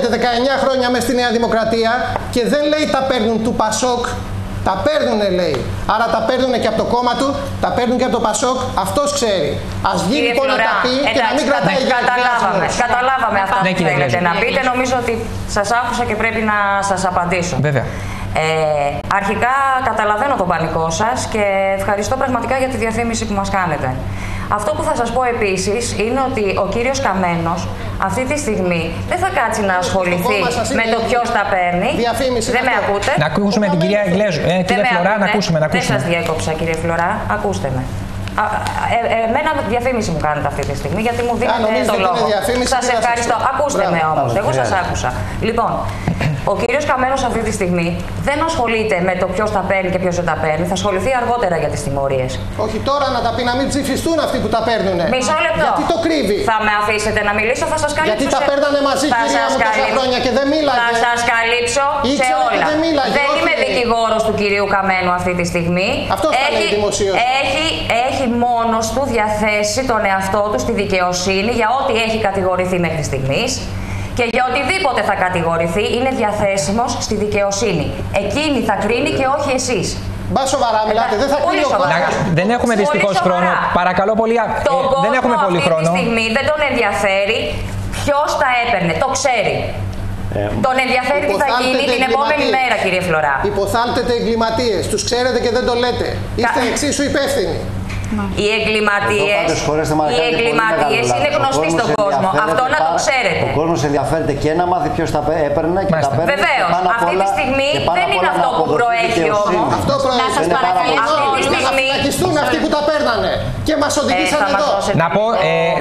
δουλεύετε 19 χρόνια μες στη Νέα Δημοκρατία και δεν λέει τα παίρνουν του Πασόκ. Τα παίρνουνε, λέει. Άρα τα παίρνουνε και από το κόμμα του, τα παίρνουν και από το Πασόκ. Αυτός ξέρει. Ας βγει λοιπόν να τα πει και να μην κρατάει για Καταλάβαμε αυτά που θέλετε να πείτε. Νομίζω ότι σας άκουσα και πρέπει να σας απαντήσω. Βέβαια. Αρχικά καταλαβαίνω τον πανικό σας και ευχαριστώ πραγματικά για τη διαφήμιση που μας κάνετε. Αυτό που θα σας πω επίσης είναι ότι ο κύριος Καμένος αυτή τη στιγμή δεν θα κάτσει να ασχοληθεί με το ποιος τα παίρνει. Δεν με ακούτε? Να ακούσουμε την κυρία Γλέζου. Κυρία Φλωρά, να ακούσουμε. Δεν σας διέκοψα, κύριε Φλωρά. Ακούστε με. Εμένα διαφήμιση μου κάνετε αυτή τη στιγμή γιατί μου δίνετε το λόγο. Σας ευχαριστώ. Ακούστε με όμως. Εγώ σας άκουσα. Λοιπόν, ο κύριος Καμένος αυτή τη στιγμή δεν ασχολείται με το ποιος τα παίρνει και ποιος δεν τα παίρνει. Θα ασχοληθεί αργότερα για τις τιμωρίες. Όχι τώρα να τα πει, να μην ψηφιστούν αυτοί που τα παίρνουν. Μισό λεπτό. Γιατί το κρύβει? Θα με αφήσετε να μιλήσω, θα σας καλύψω. Γιατί τα παίρνανε μαζί, κυρία μου, τόσα χρόνια και δεν μίλαγε. Θα σας καλύψω σε όλα. Δεν είμαι δικηγόρος του κυρίου Καμένου αυτή τη στιγμή. Αυτό θα λέει δημοσίως. Έχει μόνος του διαθέσει τον εαυτό του στη δικαιοσύνη για ό,τι έχει κατηγορηθεί μέχρι στιγμής. Και για οτιδήποτε θα κατηγορηθεί είναι διαθέσιμος στη δικαιοσύνη. Εκείνη θα κρίνει και όχι εσείς. Μπα σοβαρά μιλάτε, δεν θα κρίνει ο κόσμος. Δεν έχουμε δυστυχώς χρόνο. Παρακαλώ πολύ, δεν έχουμε πολύ χρόνο. Αυτή τη στιγμή δεν τον ενδιαφέρει ποιος τα έπαιρνε, το ξέρει. Τον ενδιαφέρει τι θα γίνει την επόμενη μέρα, κύριε Φλωρά. Υποθάλπτετε εγκληματίες, τους ξέρετε και δεν το λέτε. Είστε εξίσου υπεύθυνοι. Οι εγκληματίες είναι γνωστοί στον κόσμο. Αυτό να το ξέρετε. Ο κόσμος ενδιαφέρεται και να μάθει ποιος τα έπαιρνε και τα παίρνει. Βεβαίως. Αυτή τη στιγμή δεν είναι αυτό που προέχει όμως. Αυτό προέχει. Να φυλακιστούν αυτοί που τα παίρνανε και μας οδηγήσαν εδώ.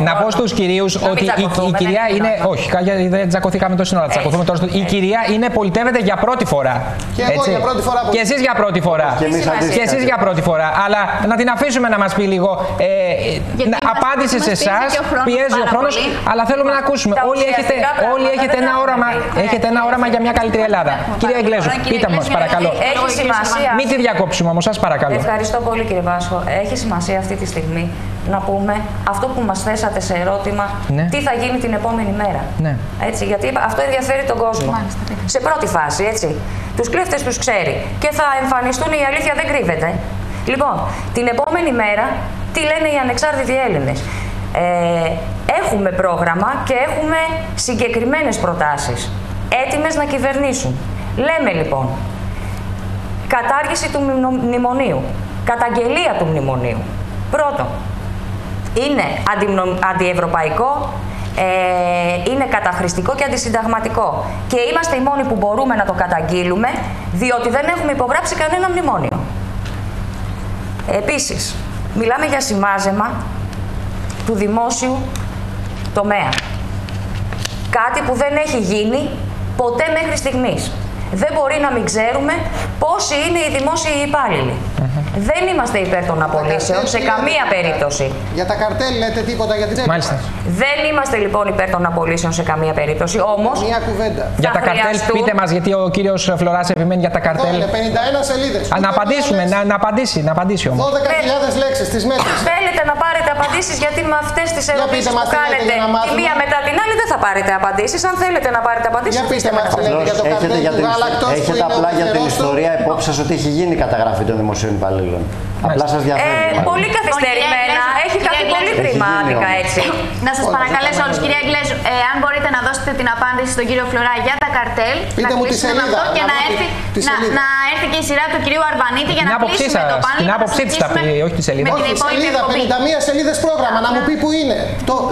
Να πω στους κυρίους ότι η κυρία είναι. Όχι, δεν τσακωθήκαμε τόση ώρα. Τσακωθούμε τώρα. Η κυρία πολιτεύεται για πρώτη φορά. Και εγώ για πρώτη φορά. Και εσείς για πρώτη φορά. Και εσείς για πρώτη φορά. Αλλά να την αφήσουμε να μας πει λίγο. Απάντησε σε εσάς, πιέζει ο χρόνος, αλλά θέλουμε να ακούσουμε. Όλοι έχετε ένα όραμα για μια καλύτερη Ελλάδα. Κυρία Εγγλέζου, πείτε μας παρακαλώ. Έχει σημασία. Μην τη διακόψουμε όμως, σας παρακαλώ. Ευχαριστώ πολύ, κύριε Βάσο. Έχει σημασία αυτή τη στιγμή να πούμε αυτό που μας θέσατε σε ερώτημα, τι θα γίνει την επόμενη μέρα. Ναι. Έτσι, γιατί αυτό ενδιαφέρει τον κόσμο. Σε πρώτη φάση, έτσι. Τους κλέφτες τους ξέρει και θα εμφανιστούν, η αλήθεια δεν κρύβεται. Λοιπόν, την επόμενη μέρα, τι λένε οι ανεξάρτητοι Έλληνες. Έχουμε πρόγραμμα και έχουμε συγκεκριμένες προτάσεις, έτοιμες να κυβερνήσουν. Λέμε λοιπόν, κατάργηση του μνημονίου, καταγγελία του μνημονίου. Πρώτον, είναι αντιευρωπαϊκό, είναι καταχρηστικό και αντισυνταγματικό. Και είμαστε οι μόνοι που μπορούμε να το καταγγείλουμε, διότι δεν έχουμε υπογράψει κανένα μνημόνιο. Επίσης, μιλάμε για σημάζεμα του δημόσιου τομέα. Κάτι που δεν έχει γίνει ποτέ μέχρι στιγμής. Δεν μπορεί να μην ξέρουμε πόσοι είναι οι δημόσιοι υπάλληλοι. Δεν είμαστε υπέρ των απολύσεων σε καμία περίπτωση. Για τα καρτέλ λέτε τίποτα για την τσέπη? Μάλιστα. Δεν είμαστε λοιπόν υπέρ των απολύσεων σε καμία περίπτωση. Όμως. Μια κουβέντα. Για τα καρτέλ, πείτε μας, γιατί ο κύριος Φλωράς επιμένει για τα καρτέλ. Είναι 51 σελίδες. Να απαντήσουμε, να απαντήσει όμως. 12.000 λέξεις τις μέτρες. Θέλετε να πάρετε απαντήσεις, γιατί με αυτές τις ερωτήσεις που κάνετε τη μία μετά την άλλη δεν θα πάρετε απαντήσεις. Αν θέλετε να πάρετε απαντήσεις, για πείτε μας για το καρτέλ του γάλακτος. Έχετε απλά για την ιστορία υπόψη σας ότι έχει γίνει καταγραφή των δημοσίων υπαλλήλων. Απλά σας διαφέρει. Πολύ καθυστερημένα. Έχει κάτι πολύ πριμάτικα έτσι. Να σας παρακαλέσω όλους, κυρία Εγγλέζου, αν μπορείτε να δώσετε την απάντηση στον κύριο Φλωρά για τα καρτέλ, να κλείσουμε με αυτό και να έρθει και η σειρά του κυρίου Αρβανίτη για να κλείσουμε το πάνελ. Την άποψή της θα πει, όχι τη σελίδα. Όχι, σελίδα, 51 σελίδες πρόγραμμα, να μου πει που είναι.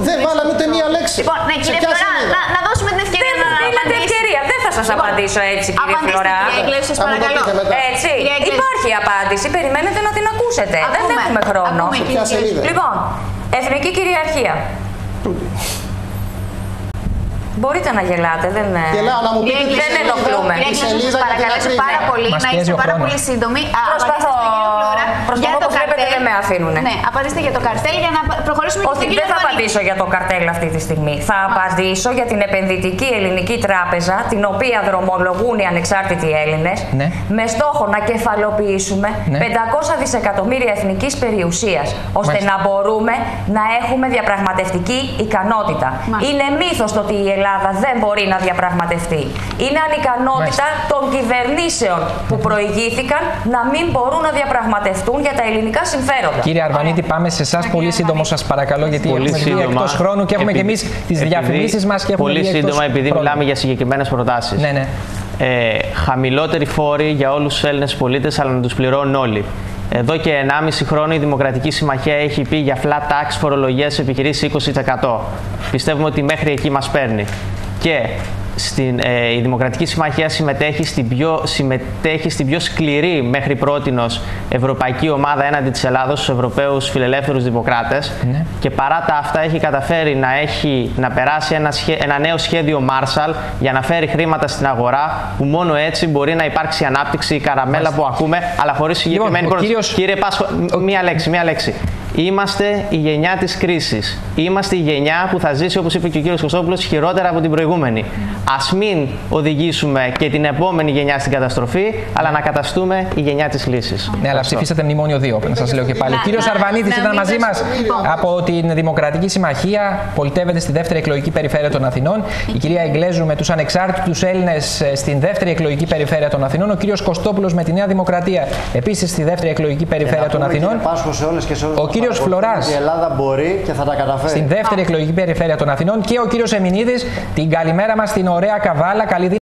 Δεν βάλαμε ούτε μία λέξη. Λοιπόν, ναι, κύριε Φλωρά, να δώσουμε την ευκαιρία να απαντήσει. Δεν θα σας απαντήσω έτσι, κύριε Φλωρά. Έτσι, υπάρχει απάντηση, περιμένετε να την ακούσετε. Δεν έχουμε χρόνο. Λοιπόν, εθνική κυριαρχία. Μπορείτε να γελάτε, δεν ενοχλούμε. Σας παρακαλέσω πάρα πολύ να είστε πάρα πολύ σύντομοι. Προσπαθώ, όπως βλέπετε δεν με αφήνουν. Ναι, απαντήστε για το καρτέλ για να προχωρήσουμε. Όχι, δεν θα απαντήσω για το καρτέλ αυτή τη στιγμή. Θα απαντήσω για την επενδυτική ελληνική τράπεζα, την οποία δρομολογούν οι ανεξάρτητοι Έλληνες, με στόχο να κεφαλοποιήσουμε 500 δισεκατομμύρια εθνικής περιουσίας, ώστε να μπορούμε να έχουμε διαπραγματευτική ικανότητα. Είναι μύθος το ότι η Ελλάδα Ελλάδα δεν μπορεί να διαπραγματευτεί. Είναι ανικανότητα των κυβερνήσεων που προηγήθηκαν να μην μπορούν να διαπραγματευτούν για τα ελληνικά συμφέροντα. Κύριε Αρβανίτη, πάμε σε εσάς πολύ σύντομο, σας παρακαλώ, γιατί έχουμε βγει εκτός χρόνου και έχουμε και εμείς τις διαφημίσεις μας και έχουμε πολύ σύντομα, επειδή μιλάμε για συγκεκριμένες προτάσεις. Ναι. Χαμηλότεροι φόροι για όλους τους Έλληνες πολίτες, αλλά να τους πληρώνουν όλοι. Εδώ και 1,5 χρόνο η Δημοκρατική Συμμαχία έχει πει για flat tax φορολογία σε επιχειρήσεις 20%. Πιστεύουμε ότι μέχρι εκεί μας παίρνει. Και η Δημοκρατική Συμμαχία συμμετέχει στην πιο σκληρή μέχρι πρότινος ευρωπαϊκή ομάδα έναντι της Ελλάδος, στους Ευρωπαίους Φιλελεύθερους Δημοκράτες. Ναι. Και παρά τα αυτά έχει καταφέρει να περάσει ένα νέο σχέδιο Marshall για να φέρει χρήματα στην αγορά, που μόνο έτσι μπορεί να υπάρξει ανάπτυξη, η καραμέλα που ακούμε, αλλά χωρίς συγκεκριμένη πρόταση. Κύριε Πάσχο, μία λέξη. Είμαστε η γενιά της κρίσης. Είμαστε η γενιά που θα ζήσει, όπως είπε και ο κύριος Κωστόπουλος, χειρότερα από την προηγούμενη. Ας μην οδηγήσουμε και την επόμενη γενιά στην καταστροφή, αλλά να καταστούμε η γενιά της λύσης. Ναι, αλλά ψηφίσατε μνημόνιο 2, να σας λέω και πάλι. Ο κύριος Αρβανίτης ήταν μαζί μας από την Δημοκρατική Συμμαχία, πολιτεύεται στη δεύτερη εκλογική περιφέρεια των Αθηνών. Η κυρία Εγγλέζου με τους ανεξάρτητους Έλληνες στην δεύτερη εκλογική περιφέρεια των Αθηνών. Ο κύριος Κωστόπουλος με τη Νέα Δημοκρατία επίσης στη δεύτερη εκλογική περιφέρεια των Αθηνών. Ο κύριος Φλωράς η Ελλάδα μπορεί και θα τα καταφέρει στην δεύτερη εκλογική περιφέρεια των Αθηνών και ο κύριος Εμινίδης. Την καλημέρα μας στην ωραία Καβάλα. Καλή